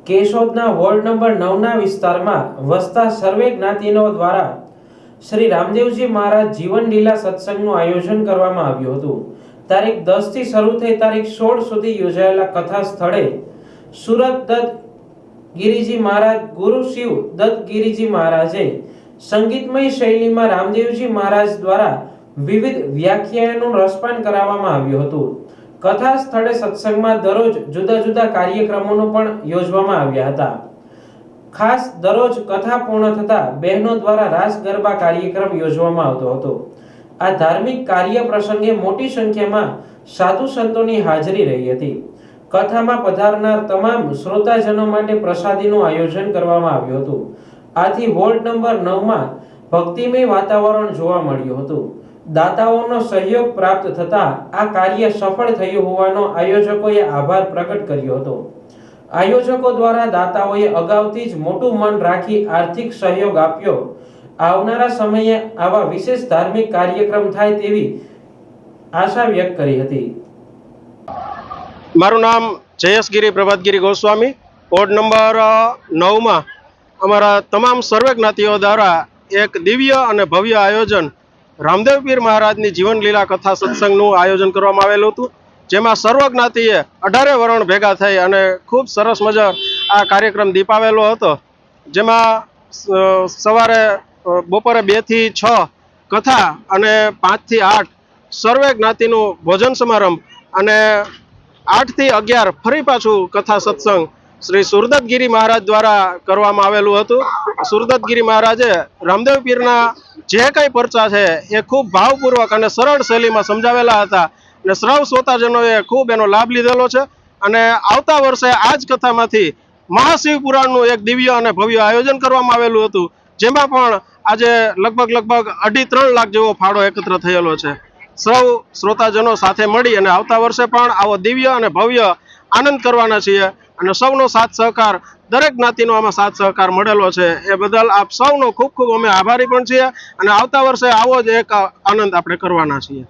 કેશોદના ward number 9ના વિસ્તારમાં વસતા સર્વે જ્ઞાતિનો દ્વારા શ્રી રામદેવજી મહારાજ જીવન લીલા સત્સંગનું આયોજન કરવામાં આવ્યું હતું। તારીખ 10 થી શરૂ થઈ તારીખ 16 સુધી યોજાયેલા કથા સ્થળે સુરત દત્ત ગિરિજી મહારાજ ગુરુ શિવ દત્ત ગિરિજી મહારાજે સંગીતમય શૈલીમાં રામદેવજી મહારાજ દ્વારા વિવિધ વ્યાખ્યાનોનું રસપાન કરાવવામાં આવ્યું હતું। કથા સ્થળે સત્સંગમાં દરરોજ જુદા જુદા કાર્યક્રમોનો પણ યોજવામાં આવ્યા હતા। ખાસ દરરોજ કથા પૂર્ણ થતા બહેનો દ્વારા રાસ ગરબા કાર્યક્રમ યોજવામાં આવતો હતો। આ ધાર્મિક કાર્ય પ્રસંગે મોટી સંખ્યામાં સાધુ સંતોની હાજરી રહી હતી। કથામાં પધારનાર તમામ શ્રોતાજનો માટે પ્રસાદીનું આયોજન કરવામાં આવ્યું હતું। આથી વોર્ડ નંબર 9માં ભક્તિમય વાતાવરણ જોવા મળ્યું હતું। દાતાઓનો સહયોગ પ્રાપ્ત થતા આ કાર્ય સફળ થયું હોવાનો આયોજકોએ આભાર પ્રગટ કર્યો હતો। આયોજકો દ્વારા દાતાઓએ અગાઉથી જ મોટું મન રાખી આર્થિક સહયોગ આપ્યો। આવનારા સમયે આવા વિશેષ ધાર્મિક કાર્યક્રમ થાય તેવી આશા વ્યક્ત કરી હતી। મારું નામ જયેશગીરી પ્રભાતગીરી ગોસ્વામી। વોર્ડ નંબર 9માં અમારા તમામ સર્વે જ્ઞાતિઓ દ્વારા એક દિવ્ય અને ભવ્ય આયોજન રામદેવ પીર મહારાજની જીવન લીલા કથા સત્સંગનું આયોજન કરવામાં આવેલું હતું, જેમાં સર્વ જ્ઞાતિએ 18 વરણ ભેગા થઈ અને ખૂબ સરસ મજા આ કાર્યક્રમ દીપાવેલો હતો। જેમાં સવારે બપોરે 2 થી 6 કથા અને 5 થી 8 સર્વે જ્ઞાતિનું ભોજન સમારંભ અને 8 થી 11 ફરી પાછું કથા સત્સંગ શ્રી સુરદત્તગીરી મહારાજ દ્વારા કરવામાં આવેલું હતું। સુરદત્તગીરી મહારાજે રામદેવ પીરના જે કંઈ પરચા છે એ ખૂબ ભાવપૂર્વક અને સરળ શૈલીમાં સમજાવેલા હતા અને સર્વ શ્રોતાજનોએ ખૂબ એનો લાભ લીધેલો છે। અને આવતા વર્ષે આ જ કથામાંથી મહાશિવ પુરાણનું એક દિવ્ય અને ભવ્ય આયોજન કરવામાં આવેલું હતું, જેમાં પણ આજે લગભગ 2.5-3 લાખ જેવો ફાળો એકત્ર થયેલો છે। સૌ શ્રોતાજનો સાથે મળી અને આવતા વર્ષે પણ આવો દિવ્ય અને ભવ્ય આનંદ કરવાના છીએ અને સૌનો સાથ સહકાર, દરેક જ્ઞાતિનો આમાં સાથ સહકાર મળેલો છે એ બદલ આપ સૌનો ખૂબ ખૂબ અમે આભારી પણ છીએ અને આવતા વર્ષે આવો જ એક આનંદ આપણે કરવાના છીએ।